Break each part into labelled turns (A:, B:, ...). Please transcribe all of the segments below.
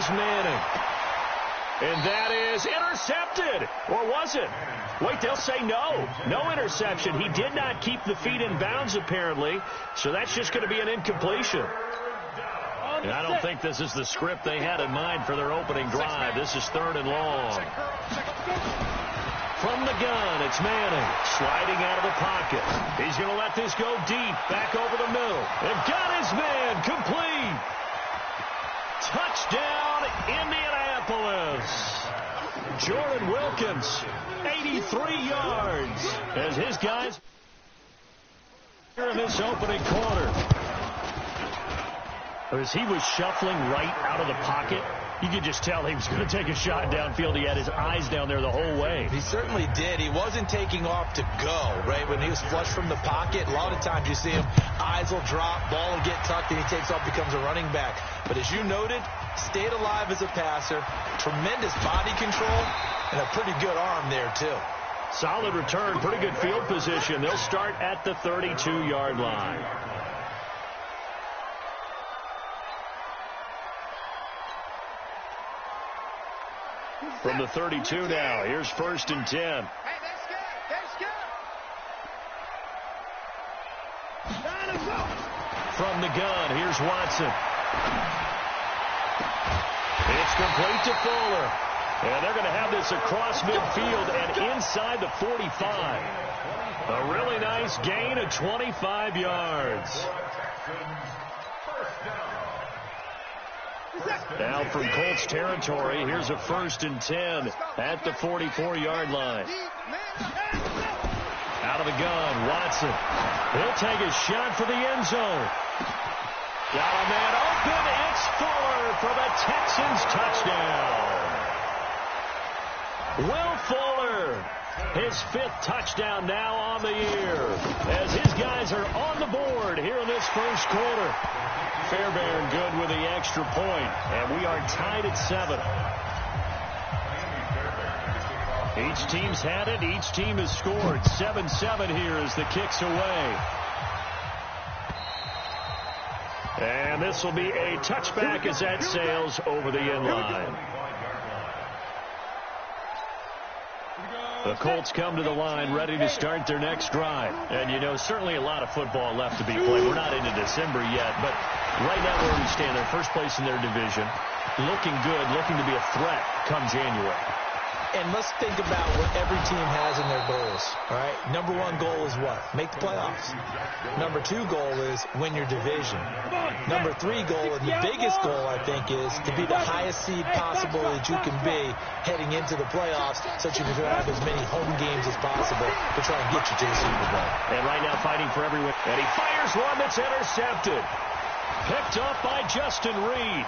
A: is Manning. And that is intercepted. Or was it? Wait, they'll say no. No interception. He did not keep the feet in bounds, apparently. So that's just going to be an incompletion. And I don't think this is the script they had in mind for their opening drive. This is 3rd and long. From the gun, it's Manning sliding out of the pocket. He's going to let this go deep, back over the middle. And got his man complete. Touchdown, Indianapolis. Jordan Wilkins, 83 yards, as his guys here in this opening quarter. As he was shuffling right out of the pocket, you could just tell he was going to take a shot downfield. He had his eyes down there the whole way.
B: He certainly did. He wasn't taking off to go, right? When he was flushed from the pocket, a lot of times you see him, eyes will drop, ball will get tucked, and he takes off, becomes a running back. But as you noted, stayed alive as a passer, tremendous body control, and a pretty good arm there, too.
A: Solid return, pretty good field position. They'll start at the 32-yard line. From the 32 now, here's 1st and 10. From the gun, here's Watson. It's complete to Fuller. And they're going to have this across midfield and inside the 45. A really nice gain of 25 yards. Now from Colts territory, here's a 1st and 10 at the 44-yard line. Out of the gun, Watson. He'll take a shot for the end zone. Got a man open. It's Fuller for the Texans touchdown. Will Fuller, his 5th touchdown now on the year, as his guys are on the board here in this first quarter. Fairbairn good with the extra point, and we are tied at 7. Each team's had it. Each team has scored. 7-7 here as the kick's away. And this will be a touchback as that sails over the end line. The Colts come to the line ready to start their next drive. And, you know, certainly a lot of football left to be played. We're not into December yet, but right now where we stand, they're first place in their division. Looking good, looking to be a threat come January.
B: And let's think about what every team has in their goals, all right? Number 1 goal is what? Make the playoffs. Number 2 goal is win your division. Number 3 goal, and the biggest goal, I think, is to be the highest seed possible that you can be heading into the playoffs, so that you can have as many home games as possible to try and get you to the Super Bowl.
A: And right now fighting for everyone. And he fires one that's intercepted. Picked up by Justin Reed.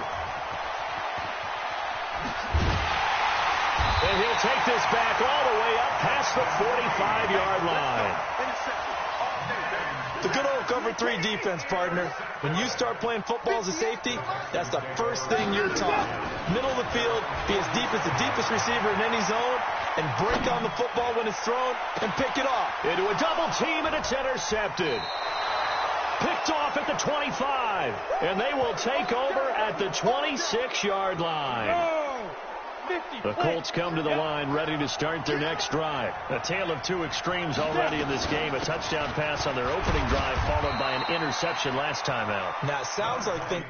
A: And he'll take this back all the way up past the 45-yard line.
B: The good old cover 3 defense, partner. When you start playing football as a safety, that's the first thing you're taught. Middle of the field, be as deep as the deepest receiver in any zone, and break on the football when it's thrown and pick it off.
A: Into a double team, and it's intercepted. Picked off at the 25, and they will take over at the 26-yard line. The Colts come to the line ready to start their next drive. A tale of 2 extremes already in this game. A touchdown pass on their opening drive followed by an interception last time out.
B: Now, it sounds like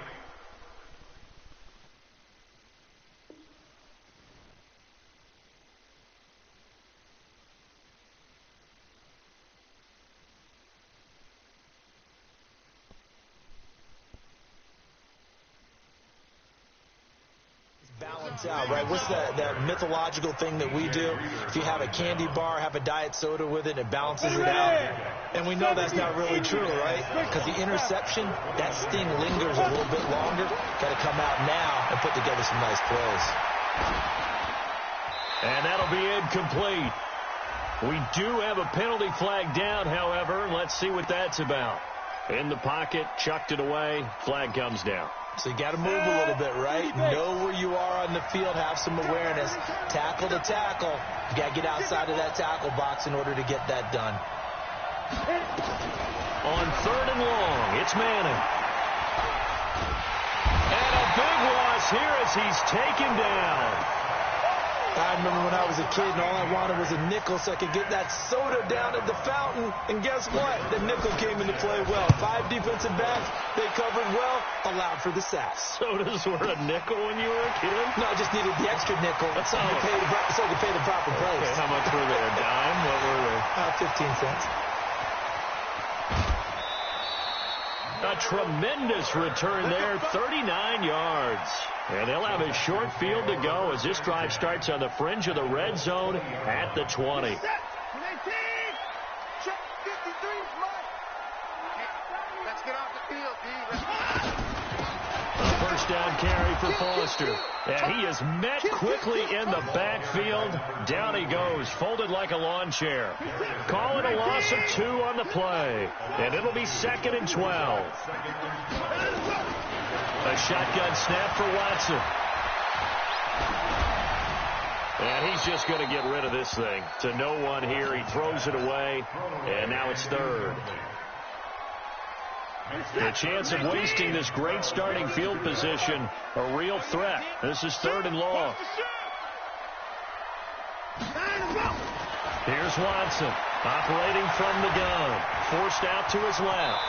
B: out, right? What's that mythological thing that we do? If you have a candy bar, have a diet soda with it, it balances it out. And we know that's not really true, right? Because the interception, that sting lingers a little bit longer. Got to come out now and put together some nice plays.
A: And that'll be incomplete. We do have a penalty flag down, however. Let's see what that's about. In the pocket, chucked it away, flag comes down.
B: So you got to move a little bit, right? Know where you are on the field, have some awareness. Tackle to tackle. You got to get outside of that tackle box in order to get that done. On
A: 3rd and long, it's Manning. And a big loss here as he's taken down.
B: I remember when I was a kid and all I wanted was a nickel so I could get that soda down at the fountain. And guess what? The nickel came into play well. 5 defensive backs, they covered well, allowed for the sacks.
A: Sodas were a nickel when you were a kid?
B: No, I just needed the extra nickel so I could pay the proper price.
A: Okay, how much were they? A dime? What were they?
B: 15 cents.
A: A tremendous return there, 39 yards. And they'll have a short field to go as this drive starts on the fringe of the red zone at the 20.
C: Let's get off the field, D.
A: A first down carry for Foster. And he is met quickly in the backfield. Down he goes, folded like a lawn chair. Calling a loss of 2 on the play. And it'll be 2nd and 12. A shotgun snap for Watson. And he's just going to get rid of this thing. To no one here. He throws it away. And now it's 3rd. The chance of wasting this great starting field position, a real threat. This is 3rd and long. Here's Watson, operating from the gun. Forced out to his left.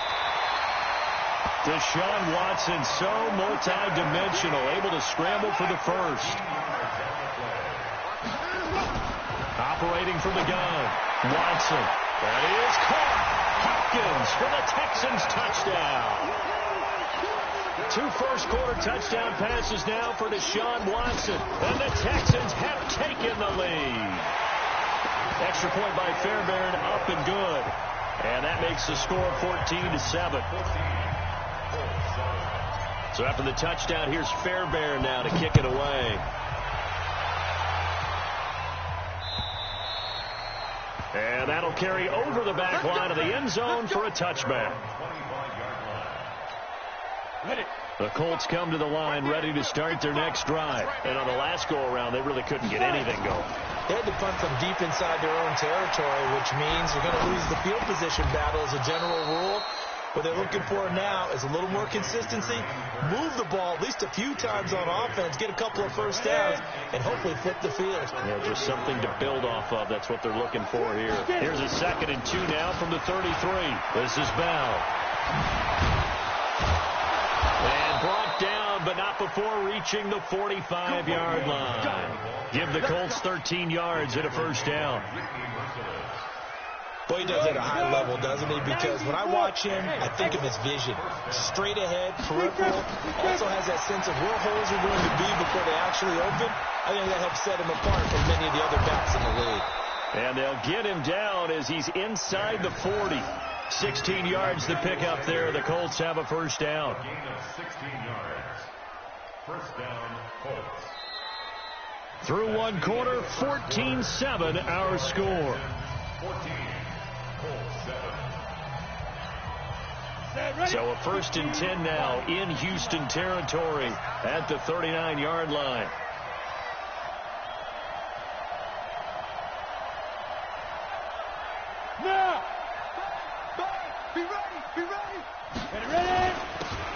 A: Deshaun Watson, so multi-dimensional, able to scramble for the first. Operating from the gun. Watson. That is caught. Hopkins for the Texans touchdown. 2 first-quarter touchdown passes now for Deshaun Watson. And the Texans have taken the lead. Extra point by Fairbairn, up and good. And that makes the score 14-7. So after the touchdown, here's Fairbairn now to kick it away. And that'll carry over the back line of the end zone for a touchback. The Colts come to the line ready to start their next drive. And on the last go-around, they really couldn't get anything going.
B: They had to punt from deep inside their own territory, which means you're going to lose the field position battle as a general rule. What they're looking for now is a little more consistency, move the ball at least a few times on offense, get a couple of first downs, and hopefully flip the field.
A: Yeah, just something to build off of. That's what they're looking for here. Here's a 2nd and 2 now from the 33. This is Bell. And brought down, but not before reaching the 45-yard line. Give the Colts 13 yards and a first down.
B: Boy, he does it at a high level, doesn't he? Because when I watch him, I think of his vision. Straight ahead, peripheral. Also has that sense of where holes are going to be before they actually open. I think that helps set him apart from many of the other backs in the league.
A: And they'll get him down as he's inside the 40. 16 yards to pick up there. The Colts have a first down.
D: Gain of 16 yards. First down, Colts.
A: Through one quarter, 14-7 our score.
D: 14.
A: So a 1st and 10 now in Houston territory at the 39-yard line.
C: Now, be ready.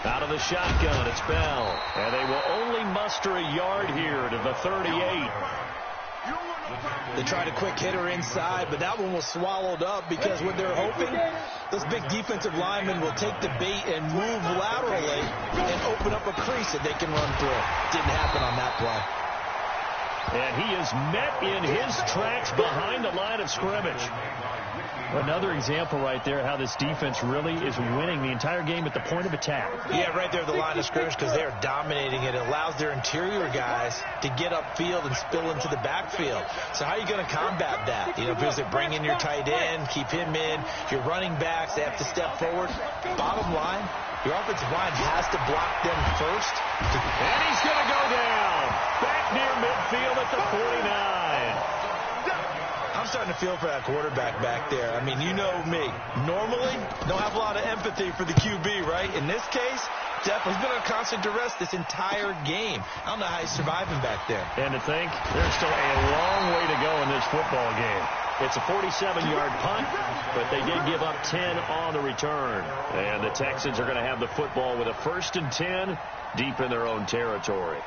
A: Out of the shotgun, it's Bell. And they will only muster a yard here to the 38.
B: They tried a quick hitter inside, but that one was swallowed up because what they're hoping, those big defensive linemen will take the bait and move laterally and open up a crease that they can run through. Didn't happen on that play.
A: And he is met in his tracks behind the line of scrimmage. Another example right there how this defense really is winning the entire game at the point of attack.
B: Yeah, right there at the line of scrimmage because they're dominating it. It allows their interior guys to get upfield and spill into the backfield. So how are you going to combat that? You know, because they bring in your tight end, keep him in. Your running backs, they have to step forward. Bottom line, your offensive line has to block them first.
A: And he's going to go down. Back near midfield at the 49.
B: I'm starting to feel for that quarterback back there. I mean, you know me. Normally, don't have a lot of empathy for the QB, right? In this case, definitely been under constant duress this entire game. I don't know how he's surviving back there.
A: And to think, there's still a long way to go in this football game. It's a 47-yard punt, but they did give up 10 on the return. And the Texans are going to have the football with a 1st and 10 deep in their own territory.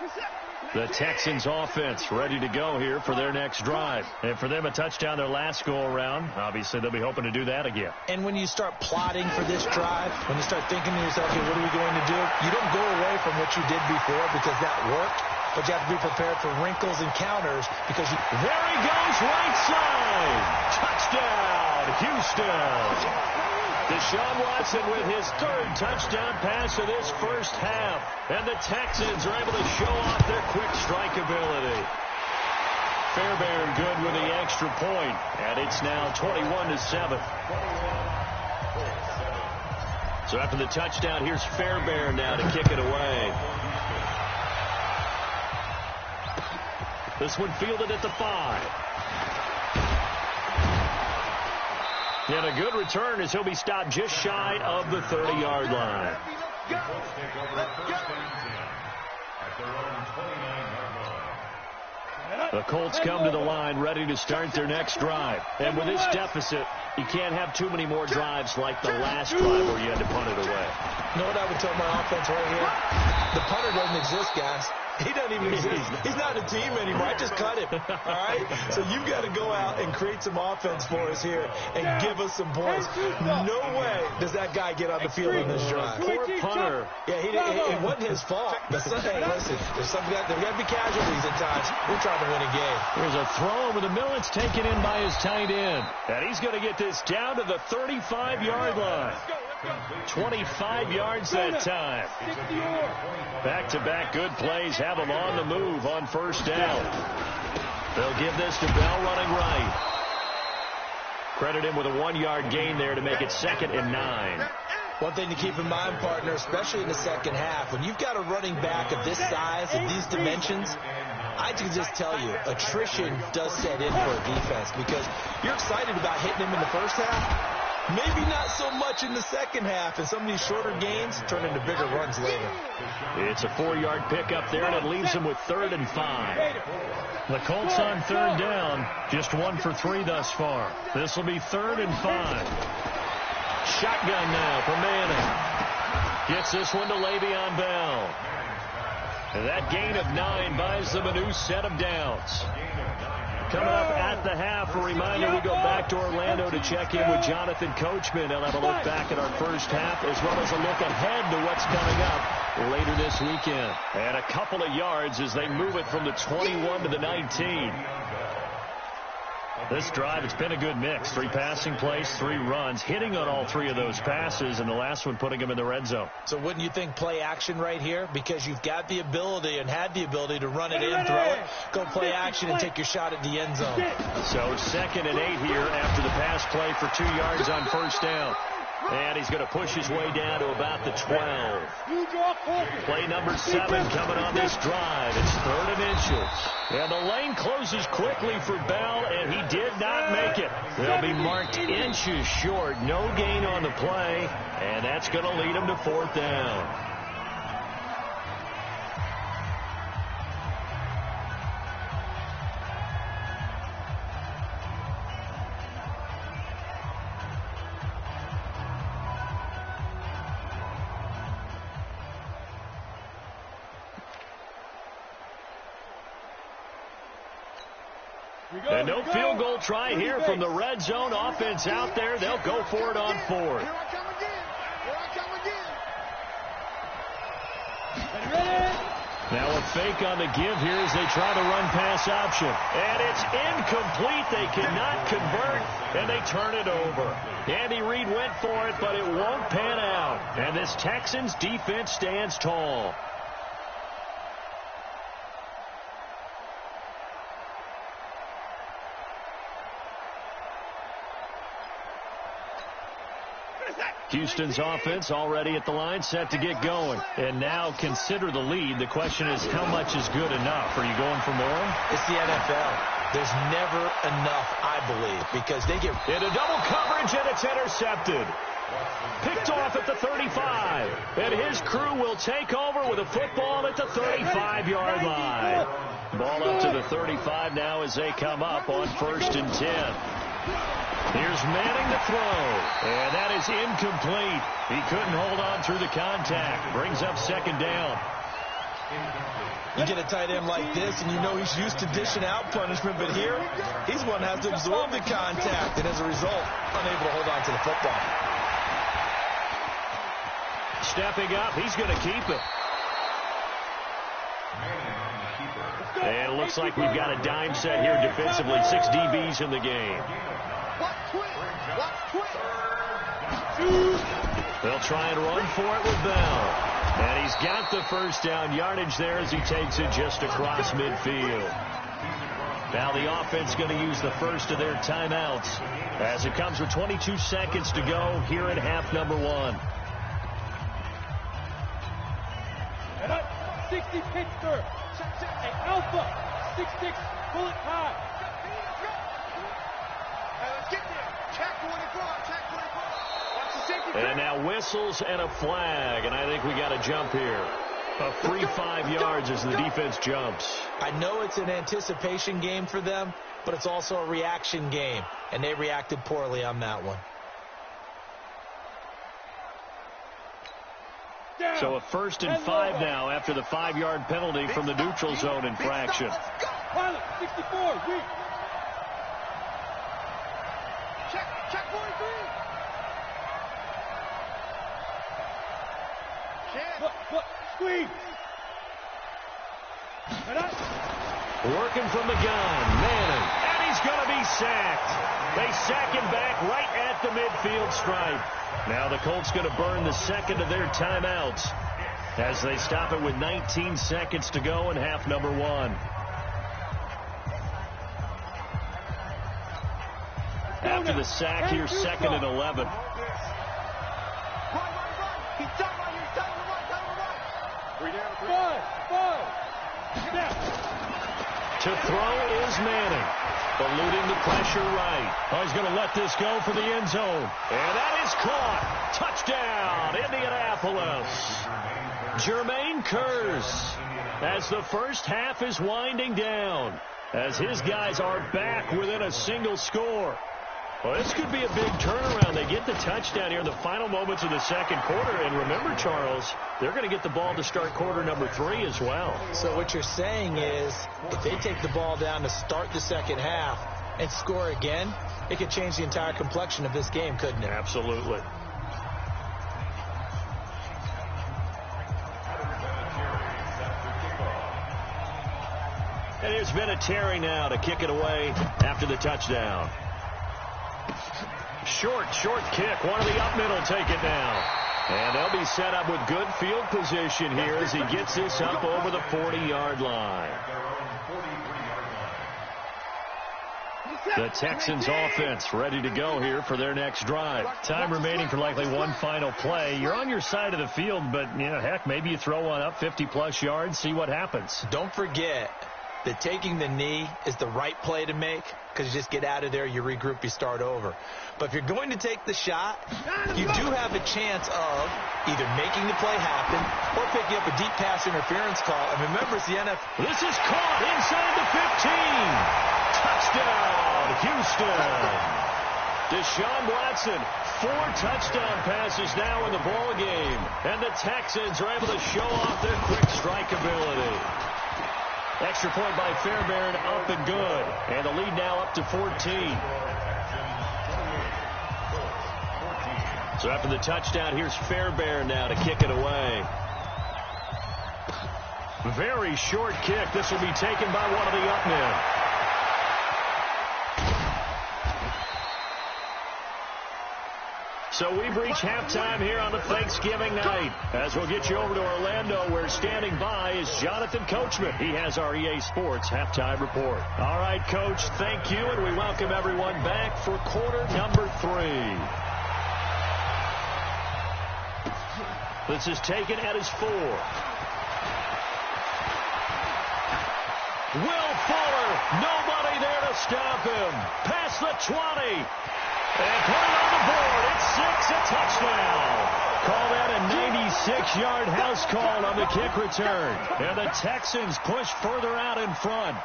A: The Texans offense ready to go here for their next drive. And for them, a touchdown their last go-around. Obviously, they'll be hoping to do that again.
B: And when you start plotting for this drive, when you start thinking to yourself, okay, what are we going to do? You don't go away from what you did before because that worked. But you have to be prepared for wrinkles and counters because you...
A: There he goes, right side. Touchdown, Houston. Deshaun Watson with his 3rd touchdown pass of this first half. And the Texans are able to show off their quick strike ability. Fairbairn good with the extra point. And it's now 21-7. So after the touchdown, here's Fairbairn now to kick it away. This one fielded at the 5. And a good return as he'll be stopped just shy of the 30-yard line. The Colts come to the line ready to start their next drive. And with this deficit, you can't have too many more drives like the last drive where you had to punt it away.
B: You know what I would tell my offense right here? The punter doesn't exist, guys. He doesn't even exist. He's not a team anymore. I just cut him. All right? So you've got to go out and create some offense for us here and give us some points. No way does that guy get on the field in this drive.
A: Poor punter.
B: Yeah, it wasn't his fault. But hey, listen, there's got to be casualties at times. We're trying to win a game.
A: Here's a throw over the middle. It's taken in by his tight end. And he's going to get this down to the 35-yard line. 25 yards that time. Back-to-back good plays have him on the move on first down. They'll give this to Bell running right. Credit him with a 1-yard gain there to make it 2nd and 9.
B: One thing to keep in mind, partner, especially in the second half, when you've got a running back of this size, of these dimensions, I can just tell you, attrition does set in for a defense because you're excited about hitting him in the first half. Maybe not so much in the second half, and some of these shorter gains turn into bigger runs later.
A: It's a 4-yard pickup there, and it leaves them with 3rd and 5. The Colts on 3rd down, just 1 for 3 thus far. This will be 3rd and 5. Shotgun now for Manning. Gets this one to Le'Veon Bell. And that gain of 9 buys them a new set of downs. Coming up at the half, a reminder, we go back to Orlando to check in with Jonathan Coachman. They'll have a look back at our first half as well as a look ahead to what's coming up later this weekend. And a couple of yards as they move it from the 21 to the 19. This drive, it's been a good mix. 3 passing plays, 3 runs, hitting on all 3 of those passes, and the last one putting them in the red zone.
B: So wouldn't you think play action right here? Because you've got the ability and had the ability to run it in, throw it, go play action, and take your shot at the end zone.
A: So 2nd and 8 here after the pass play for 2 yards on first down. And he's going to push his way down to about the 12. Play number 7 coming on this drive. It's 3rd and inches. And the lane closes quickly for Bell, and he did not make it. They'll be marked inches short. No gain on the play, and that's going to lead him to 4th down. And no field goal try here from the red zone. Offense out there. They'll go for it on 4th.
C: Here I come again. Here I come again.
A: Now a fake on the give here as they try to run pass option. And it's incomplete. They cannot convert, and they turn it over. Andy Reid went for it, but it won't pan out. And this Texans defense stands tall. Houston's offense already at the line, set to get going. And now consider the lead. The question is, how much is good enough? Are you going for more?
B: It's the NFL. There's never enough, I believe, because they get
A: into double coverage, and it's intercepted. Picked off at the 35. And his crew will take over with a football at the 35-yard line. Ball up to the 35 now as they come up on 1st and 10. Here's Manning to throw. And that is incomplete. He couldn't hold on through the contact. Brings up second down.
B: You get a tight end like this, and you know he's used to dishing out punishment, but here, he's one that has to absorb the contact, and as a result, unable to hold on to the football.
A: Stepping up, he's going to keep it. And it looks like we've got a dime set here defensively. 6 DBs in the game. They'll try and run for it with Bell. And he's got the first down yardage there as he takes it just across midfield. Now the offense going to use the first of their timeouts as it comes with 22 seconds to go here in half number 1.
C: 60 Pittsburgh. Alpha. 6-6. Bullet high. Get there. Check 24. Check 24. Watch the safety.
A: And now whistles and a flag. And I think we got a jump here. A free 5 yards as the defense jumps.
B: I know it's an anticipation game for them, but it's also a reaction game. And they reacted poorly on that one.
A: So a 1st and 5 now after the 5-yard penalty from the neutral zone infraction.
C: Pilot, 64, weak. Check 43. Look, squeeze.
A: Working from the gun, Manning, and he's going to be sacked. They sack him back right at the midfield stripe. Now the Colts going to burn the second of their timeouts as they stop it with 19 seconds to go in half number 1. After the sack here, 2nd and 11. To throw is Manning. Eluding the pressure right. Oh, he's going to let this go for the end zone. And that is caught. Touchdown, Indianapolis. Jermaine Kearse as the first half is winding down, as his guys are back within a single score. Well, this could be a big turnaround. They get the touchdown here in the final moments of the second quarter. And remember, Charles, they're going to get the ball to start quarter number 3 as well.
B: So what you're saying is if they take the ball down to start the second half and score again, it could change the entire complexion of this game, couldn't it?
A: Absolutely. And here's Vinatieri now to kick it away after the touchdown. Short kick. One of the up middle take it now. And they'll be set up with good field position here as he gets this up over the 40-yard line. The Texans offense ready to go here for their next drive. Time remaining for likely one final play. You're on your side of the field, but, you know, heck, maybe you throw one up 50-plus yards, see what happens.
B: Don't forget that taking the knee is the right play to make, because you just get out of there, you regroup, you start over. But if you're going to take the shot, you do have a chance of either making the play happen or picking up a deep pass interference call. And remember, it's the NFL.
A: This is caught inside the 15. Touchdown, Houston. Deshaun Watson, 4 touchdown passes now in the ball game. And the Texans are able to show off their quick strike ability. Extra point by Fairbairn, up and good. And the lead now up to 14. So after the touchdown, here's Fairbairn now to kick it away. Very short kick. This will be taken by one of the up men. So we've reached halftime here on the Thanksgiving night. As we'll get you over to Orlando, where standing by is Jonathan Coachman. He has our EA Sports halftime report. All right, Coach, thank you, and we welcome everyone back for quarter number 3. This is taken at his 4. Will Fuller, nobody there to stop him. Past the 20. And put it on the board. It's 6, a touchdown. Call that a 96-yard house call on the kick return. And the Texans push further out in front.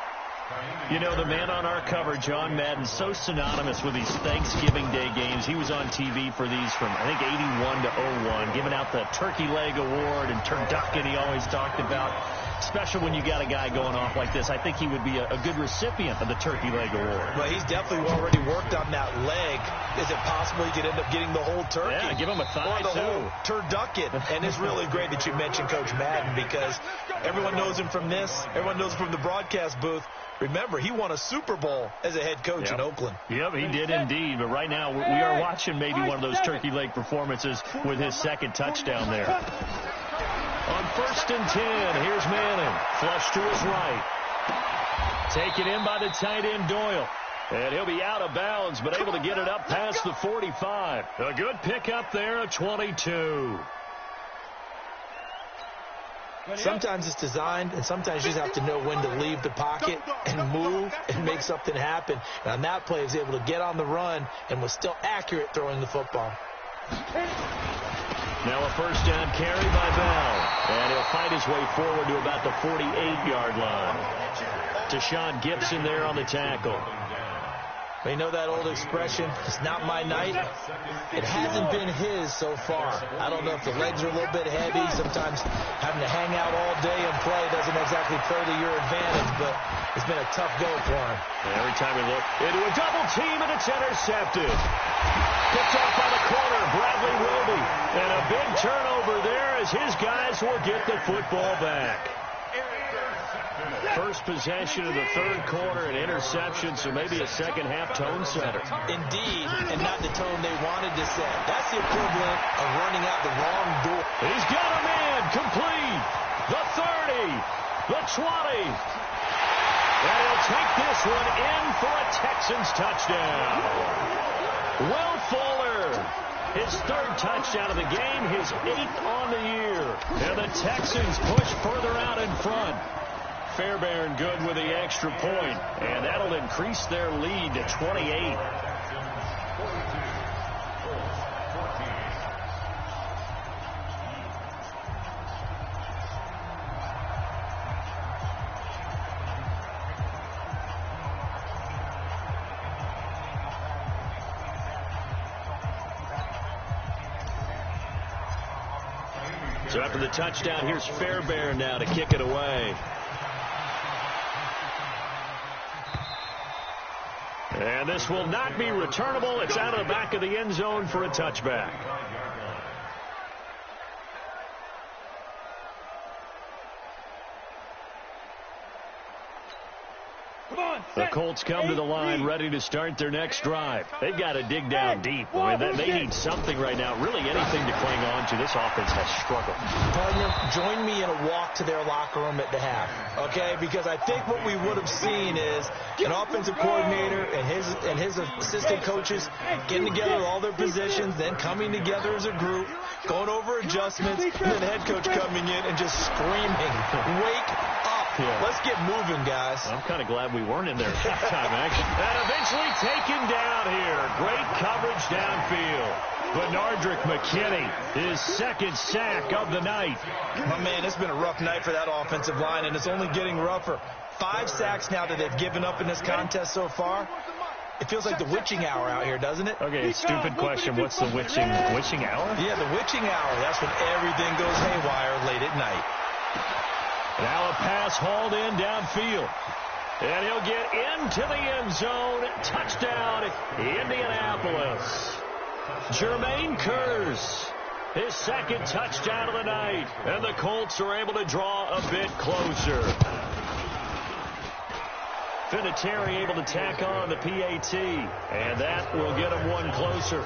A: You know, the man on our cover, John Madden, so synonymous with these Thanksgiving Day games. He was on TV for these from, I think, 81 to 01, giving out the Turkey Leg Award and turducken he always talked about. Special when you got a guy going off like this. I think he would be a good recipient of the Turkey Leg Award.
B: Well, he's definitely already worked on that leg. Is it possible he could end up getting the whole turkey?
A: Yeah, give him a thigh,
B: or the whole turducken. And it's really great that you mentioned Coach Madden, because everyone knows him from this. Everyone knows him from the broadcast booth. Remember, he won a Super Bowl as a head coach in Oakland.
A: Yep, he did indeed. But right now, we are watching maybe one of those turkey leg performances with his second touchdown there. On 1st and 10, here's Manning. Flush to his right. Taken in by the tight end, Doyle. And he'll be out of bounds, but able to get it up past the 45. A good pickup there, a 22.
B: Sometimes it's designed, and sometimes you just have to know when to leave the pocket and move and make something happen. And on that play, he was able to get on the run and was still accurate throwing the football.
A: Now a first down carry by Bell. And he'll fight his way forward to about the 48-yard line. Deshaun Gibson there on the tackle.
B: You know that old expression, it's not my night? It hasn't been his so far. I don't know if the legs are a little bit heavy. Sometimes having to hang out all day and play doesn't exactly play to your advantage, but it's been a tough go for him.
A: And every time we look into a double team, and it's intercepted. Picked off by the corner, Bradley Roby. And a big turnover there as his guys will get the football back. First possession of the third quarter, an interception, so maybe a second-half tone setter.
B: Indeed, and not the tone they wanted to set. That's the equivalent of running out the wrong door.
A: He's got a man, complete. The 30, the 20. And he'll take this one in for a Texans touchdown. Will Fuller, his third touchdown of the game, his 8th on the year. And the Texans push further out in front. Fairbairn good with the extra point, and that'll increase their lead to 28. So after the touchdown, here's Fairbairn now to kick it away. And this will not be returnable. It's out of the back of the end zone for a touchback. The Colts come to the line ready to start their next drive. They've got to dig down deep. I mean, they need something right now, really anything to cling on to. This offense has struggled.
B: Partner, join me in a walk to their locker room at the half, okay? Because I think what we would have seen is an offensive coordinator and his assistant coaches getting together all their positions, then coming together as a group, going over adjustments, and then the head coach coming in and just screaming, "Wake up. Yeah. Let's get moving, guys."
A: I'm kind of glad we weren't in there halftime action. And eventually taken down here. Great coverage downfield. Benardrick McKinney, his second sack of the night.
B: My man, it's been a rough night for that offensive line, and it's only getting rougher. 5 sacks now that they've given up in this contest so far. It feels like the witching hour out here, doesn't it?
A: Okay, stupid question. What's the witching hour?
B: Yeah, the witching hour. That's when everything goes haywire late at night.
A: Now a pass hauled in downfield. And he'll get into the end zone. Touchdown, Indianapolis. Jermaine Kearse, his second touchdown of the night. And the Colts are able to draw a bit closer. Vinatieri able to tack on the PAT. And that will get him one closer.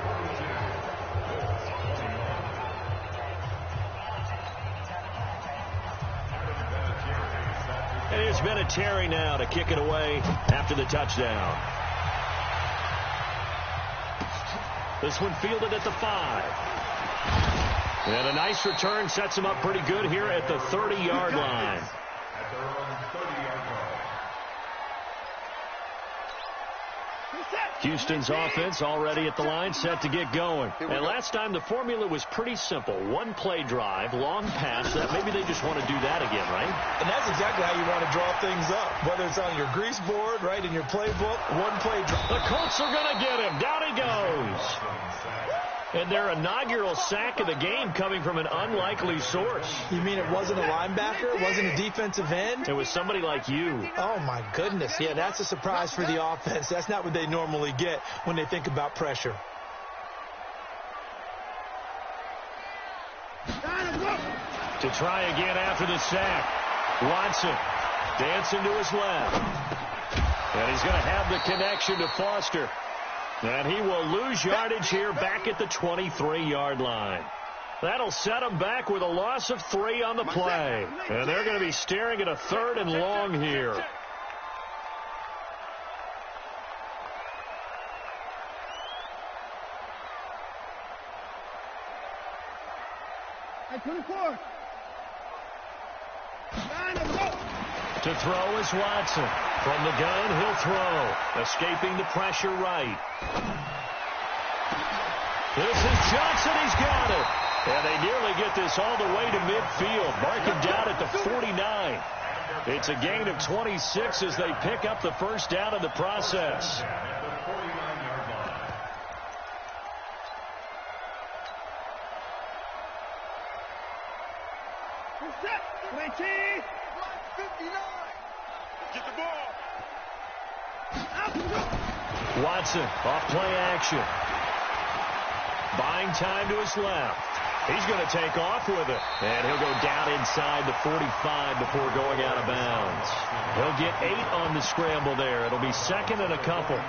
A: And here's Vinatieri now to kick it away after the touchdown. This one fielded at the 5. And a nice return sets him up pretty good here at the 30-yard line. Houston's offense already at the line, set to get going. And last time the formula was pretty simple. One play drive, long pass. That maybe they just want to do that again, right?
B: And that's exactly how you want to draw things up. Whether it's on your grease board, right, in your playbook, one play drive.
A: The Colts are going to get him. Down he goes. And their inaugural sack of the game coming from an unlikely source.
B: You mean it wasn't a linebacker? It wasn't a defensive end?
A: It was somebody like you.
B: Oh, my goodness. Yeah, that's a surprise for the offense. That's not what they normally get when they think about pressure.
A: To try again after the sack. Watson dancing to his left. And he's going to have the connection to Foster. And he will lose yardage here back at the 23-yard line. That'll set him back with a loss of 3 on the play. And they're going to be staring at a 3rd and long here. To throw is Watson. From the gun, he'll throw. Escaping the pressure right. This is Johnson. He's got it. And they nearly get this all the way to midfield. Mark him down at the 49. It's a gain of 26 as they pick up the first down in the process.
C: Get the ball.
A: Watson off play action. Buying time to his left. He's going to take off with it. And he'll go down inside the 45 before going out of bounds. He'll get 8 on the scramble there. It'll be 2nd and a couple.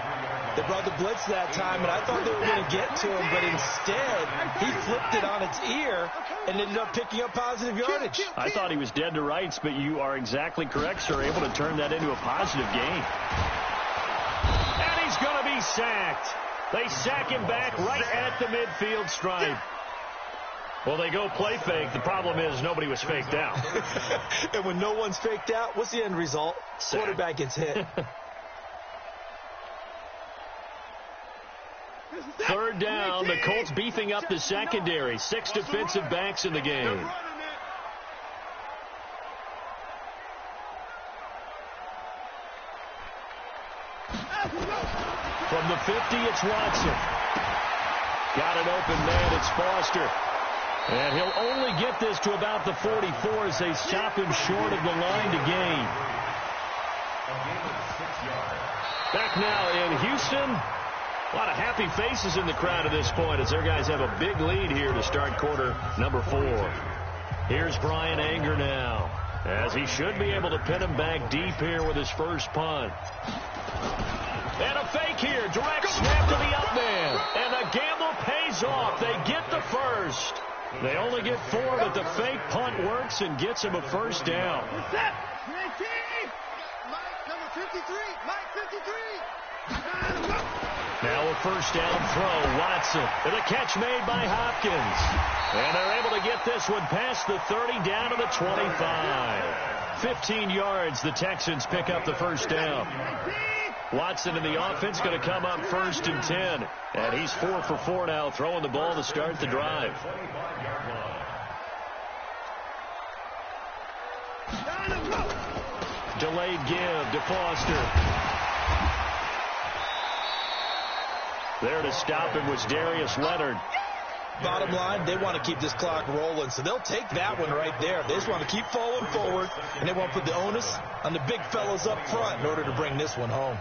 B: They brought the blitz that time, and I thought they were going to get to him, but instead he flipped it on its ear and ended up picking up positive yardage.
A: I thought he was dead to rights, but you are exactly correct, sir. Able to turn that into a positive gain. And he's going to be sacked. They sack him back right at the midfield stripe. Well, they go play fake. The problem is nobody was faked out.
B: And when no one's faked out, what's the end result?
A: Sack.
B: Quarterback gets hit.
A: 3rd down. The Colts beefing up the secondary. 6 defensive backs in the game. From the 50, it's Watson. Got an open man. It's Foster. And he'll only get this to about the 44 as they stop him short of the line to gain. Back now in Houston. A lot of happy faces in the crowd at this point as their guys have a big lead here to start quarter number 4. Here's Brian Anger now, as he should be able to pin him back deep here with his first punt. And a fake here. Direct snap to the up man. And the gamble pays off. They get the first. They only get 4, but the fake punt works and gets him a first down.
C: Number 53. Mike 53.
A: Now a first down throw. Watson. And a catch made by Hopkins. And they're able to get this one past the 30 down to the 25. 15 yards. The Texans pick up the first down. Watson in the offense going to come up 1st and 10. And he's 4 for 4 now, throwing the ball to start the drive. Delayed give to Foster. There to stop him was Darius Leonard.
B: Bottom line, they want to keep this clock rolling, so they'll take that one right there. They just want to keep falling forward, and they want to put the onus on the big fellas up front in order to bring this one home.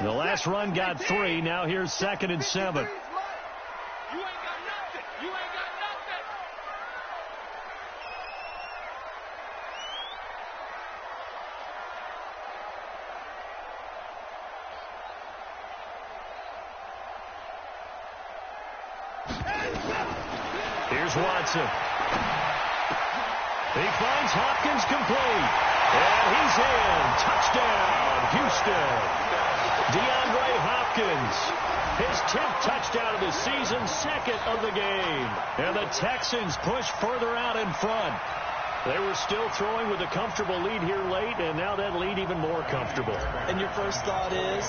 A: The last run got 3. Now here's 2nd and 7.
C: You ain't got nothing. You ain't got nothing.
A: Here's Watson. He finds Hopkins complete. And he's in. Touchdown, Houston. DeAndre Hopkins. His 10th touchdown of the season, 2nd of the game. And the Texans push further out in front. They were still throwing with a comfortable lead here late, and now that lead even more comfortable.
B: And your first thought is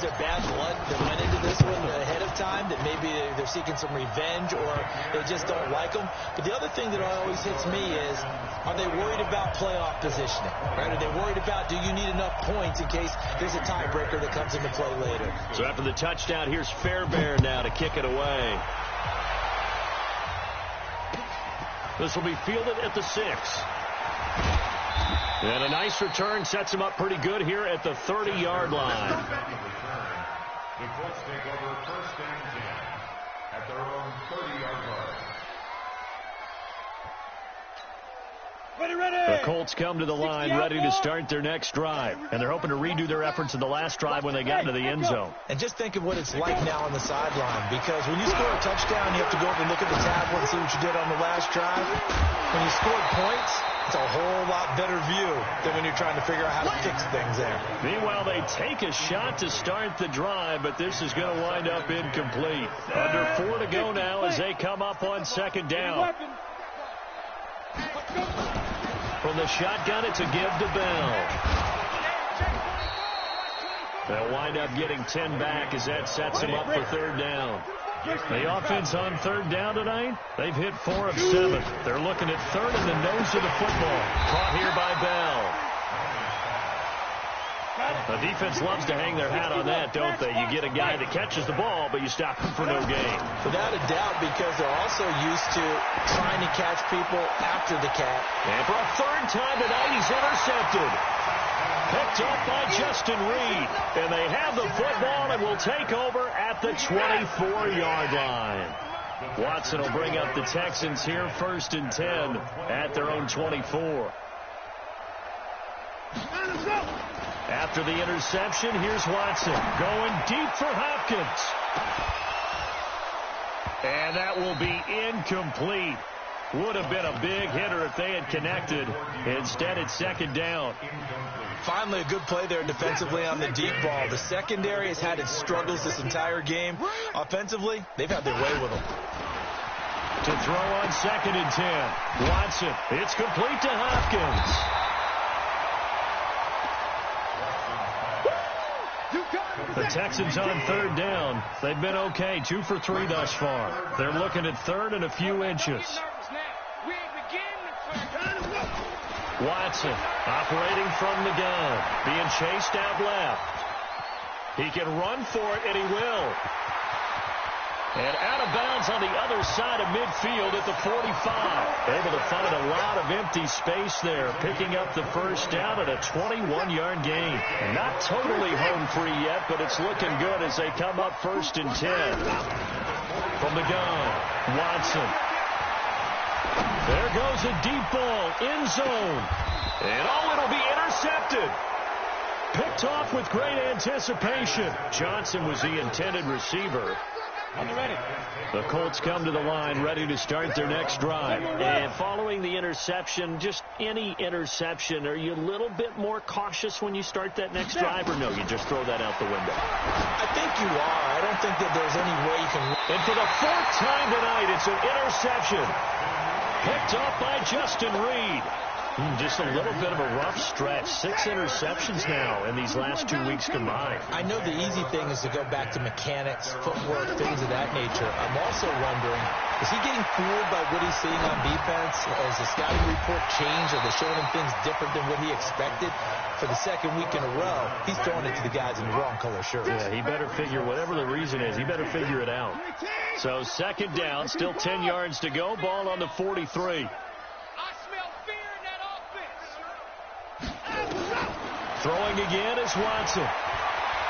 B: there bad blood that went into this one ahead of time, that maybe they're seeking some revenge or they just don't like them? But the other thing that always hits me is, are they worried about playoff positioning? Right? Are they worried about, do you need enough points in case there's a tiebreaker that comes into play later?
A: So after the touchdown, here's Fairbairn now to kick it away. This will be fielded at the 6. And a nice return sets him up pretty good here at the 30-yard line.
D: The Colts take over first and 10 at their own 30-yard line.
A: The Colts come to the line ready to start their next drive. And they're hoping to redo their efforts in the last drive when they got into the end zone.
B: And just think of what it's like now on the sideline. Because when you score a touchdown, you have to go over and look at the tablet and see what you did on the last drive. When you scored points, it's a whole lot better view than when you're trying to figure out how to fix things there.
A: Meanwhile, they take a shot to start the drive, but this is going to wind up incomplete. Under 4 to go now as they come up on second down. From the shotgun, it's a give to Bell. They'll wind up getting 10 back as that sets them up for third down. The offense on third down tonight, they've hit 4 of 7. They're looking at third in the nose of the football. Caught here by Bell. The defense loves to hang their hat on that, don't they? You get a guy that catches the ball, but you stop him for no gain.
B: Without a doubt, because they're also used to trying to catch people after the catch.
A: And for a third time tonight, he's intercepted. Picked up by Justin Reed. And they have the football and will take over at the 24-yard line. Watson will bring up the Texans here first and 10 at their own 24. After the interception, here's Watson going deep for Hopkins. And that will be incomplete. Would have been a big hitter if they had connected. Instead, it's second down.
B: Finally, a good play there defensively on the deep ball. The secondary has had its struggles this entire game. Offensively, they've had their way with them.
A: To throw on second and 10. Watson, it's complete to Hopkins. The Texans on third down. They've been okay, 2 for 3 thus far. They're looking at third and a few inches. Watson operating from the gun, being chased out left. He can run for it, and he will. And out of bounds on the other side of midfield at the 45. Able to find a lot of empty space there, picking up the first down at a 21-yard gain. Not totally home free yet, but it's looking good as they come up first and 10. From the gun, Watson. There goes a deep ball, end zone. And it'll be intercepted. Picked off with great anticipation. Johnson was the intended receiver. The Colts come to the line ready to start their next drive. And following the interception, just any interception, are you a little bit more cautious when you start that next drive, or no, you just throw that out the window?
B: I think you are. I don't think that there's any way you can.
A: And for the 4th time tonight, it's an interception. Picked up by Justin Reed. Just a little bit of a rough stretch. 6 interceptions now in these last 2 weeks combined.
B: I know the easy thing is to go back to mechanics, footwork, things of that nature. I'm also wondering, is he getting fooled by what he's seeing on defense? Has the scouting report changed? Are they showing him things different than what he expected? For the second week in a row, he's throwing it to the guys in the wrong color shirts.
A: Yeah, he better figure, whatever the reason is, he better figure it out. So second down, still 10 yards to go. Ball on the 43. Throwing again is Watson.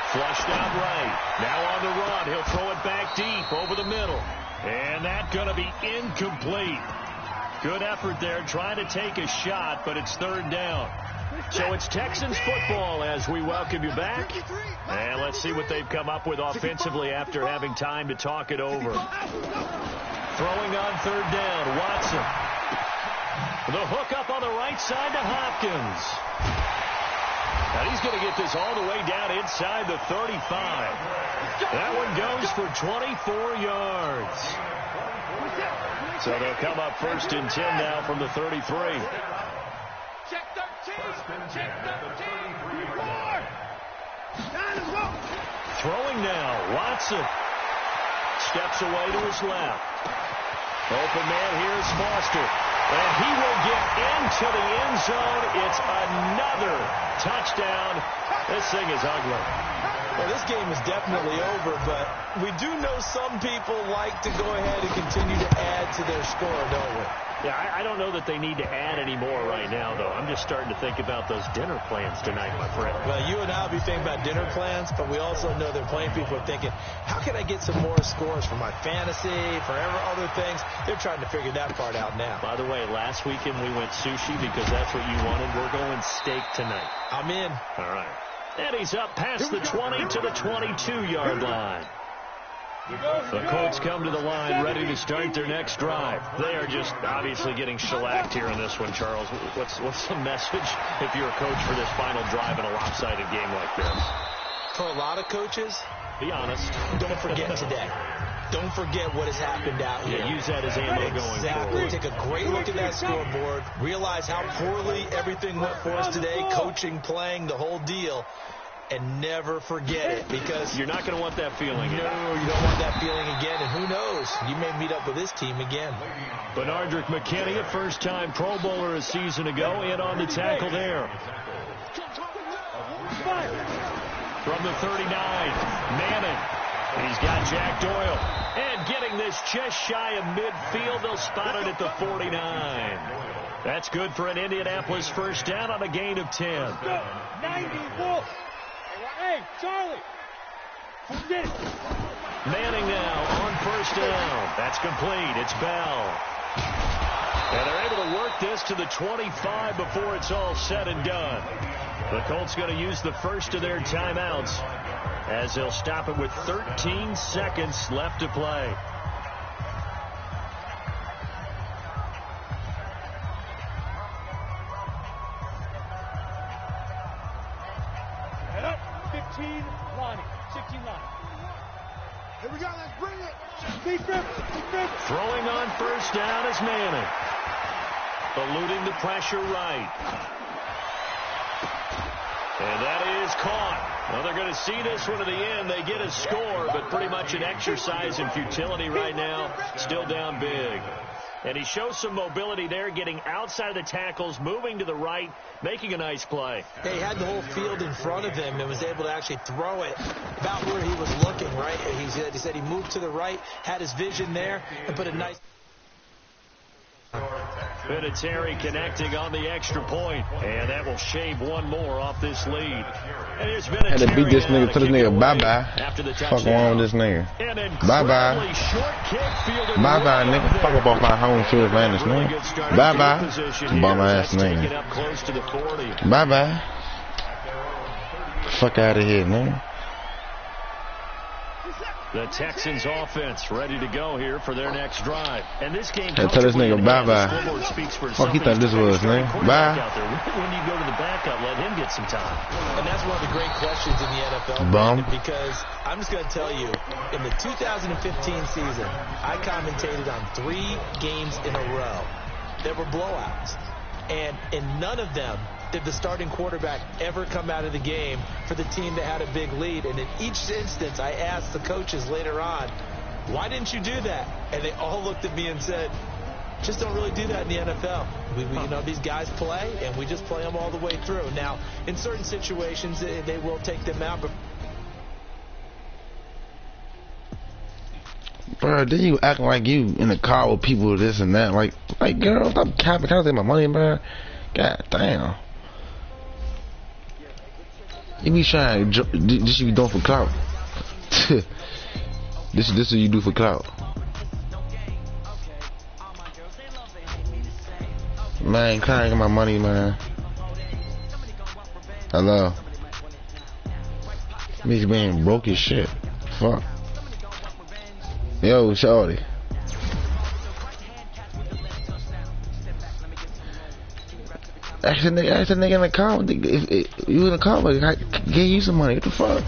A: Flushed out right. Now on the run. He'll throw it back deep over the middle. And that's going to be incomplete. Good effort there trying to take a shot, but it's third down. So it's Texans football as we welcome you back. And let's see what they've come up with offensively after having time to talk it over. Throwing on third down, Watson. The hook up on the right side to Hopkins. And he's going to get this all the way down inside the 35. That one goes for 24 yards. So they'll come up 1st and 10 now from the 33.
C: Check 13. Check 13. 4.
A: Throwing now. Watson steps away to his left. Open man here is Foster. And he will get into the end zone. It's another touchdown. This thing is ugly.
B: Well, this game is definitely over, but we do know some people like to go ahead and continue to add to their score, don't we?
A: Yeah, I don't know that they need to add any more right now, though. I'm just starting to think about those dinner plans tonight, my friend.
B: Well, you and I will be thinking about dinner plans, but we also know that plenty of people are thinking, how can I get some more scores for my fantasy, for other things? They're trying to figure that part out now.
A: By the way, last weekend we went sushi because that's what you wanted. We're going steak tonight.
B: I'm in.
A: All right. And he's up past the 20 to the 22-yard line. The Colts come to the line ready to start their next drive. They are just obviously getting shellacked here in this one, Charles. What's the message if you're a coach for this final drive in a lopsided game like this?
B: For a lot of coaches,
A: be honest.
B: Don't forget today. Don't forget what has happened out here.
A: Yeah, use that as ammo going forward.
B: Take a great look at that scoreboard. Realize how poorly everything went for us today. Coaching, playing, the whole deal. And never forget it, because
A: you're not going to want that feeling.
B: No, you don't want that feeling again. And who knows? You may meet up with this team again.
A: Benardrick McKinney, a first-time Pro Bowler a season ago, in on the tackle there. From the 39, Manning. He's got Jack Doyle. And getting this just shy of midfield. They'll spot it at the 49. That's good for an Indianapolis first down on a gain of 10.
C: 90 Wolf. Hey, Charlie.
A: Manning now on first down. That's complete. It's Bell. And they're able to work this to the 25 before it's all said and done. The Colts going to use the first of their timeouts as they'll stop it with 13 seconds left to play.
C: Here we go, let's bring it.
A: Throwing on first down is Manning. Eluding the pressure right. And that is caught. Well, they're going to see this one to the end. They get a score, but pretty much an exercise in futility right now. Still down big. And he shows some mobility there, getting outside of the tackles, moving to the right, making a nice play.
B: He had the whole field in front of him and was able to actually throw it about where he was looking, right? He said he moved to the right, had his vision there, and put a nice...
A: Vinatieri connecting on the extra point, and that will shave one more off this lead. And here's Vinatieri.
E: Had to beat this nigga to the nigga bye-bye. Fuck wrong with this nigga. Bye-bye. Bye-bye, nigga. Fuck up off my home field advantage, nigga. Bye-bye. Bum ass nigga. Bye-bye. Fuck out of here, nigga.
A: The Texans offense ready to go here for their next drive. And this game,
E: tell this nigga bye-bye. Fuck he thought this was, man. Bye.
A: When you go to the backup, let him get some time.
B: And that's one of the great questions in the NFL.
E: Bum.
B: Because I'm just going to tell you, in the 2015 season, I commentated on 3 games in a row. There were blowouts. And in none of them did the starting quarterback ever come out of the game for the team that had a big lead. And in each instance, I asked the coaches later on, why didn't you do that? And they all looked at me and said, just don't really do that in the NFL. We you know, these guys play, and we just play them all the way through. Now, in certain situations, they will take them out. But
E: bro, then you acting like you in the car with people, this and that. Like girl, stop capping. Can I take my money, bro? God damn. You be trying, this you be doing for clout. this is what you do for clout. Man, can't get my money, man. Hello. Me being broke as shit. Fuck. Yo, shorty. Ask the nigga in the car. If you in the car, like, I gave you some money. What the fuck?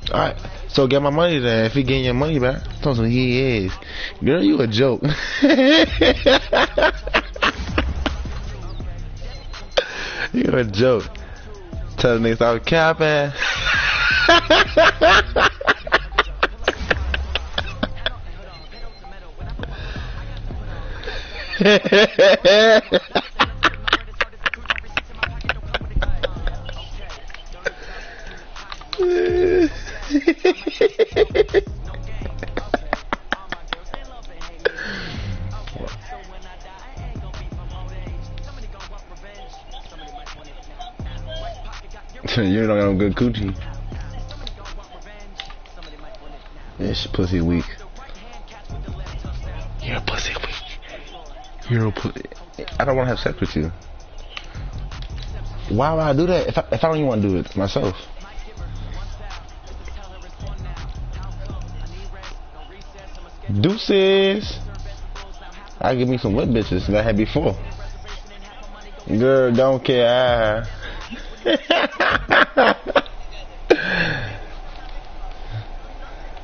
E: Alright, so get my money then. If he getting your money back. Told him he is. Girl, you a joke. You a joke. Tell the niggas I was capping. You don't got no good coochie. This pussy weak. You're a pussy weak. You're a pussy. I don't want to have sex with you. Why would I do that if I don't even want to do it myself? Deuces. I give me some wet bitches that I had before. Girl, don't care.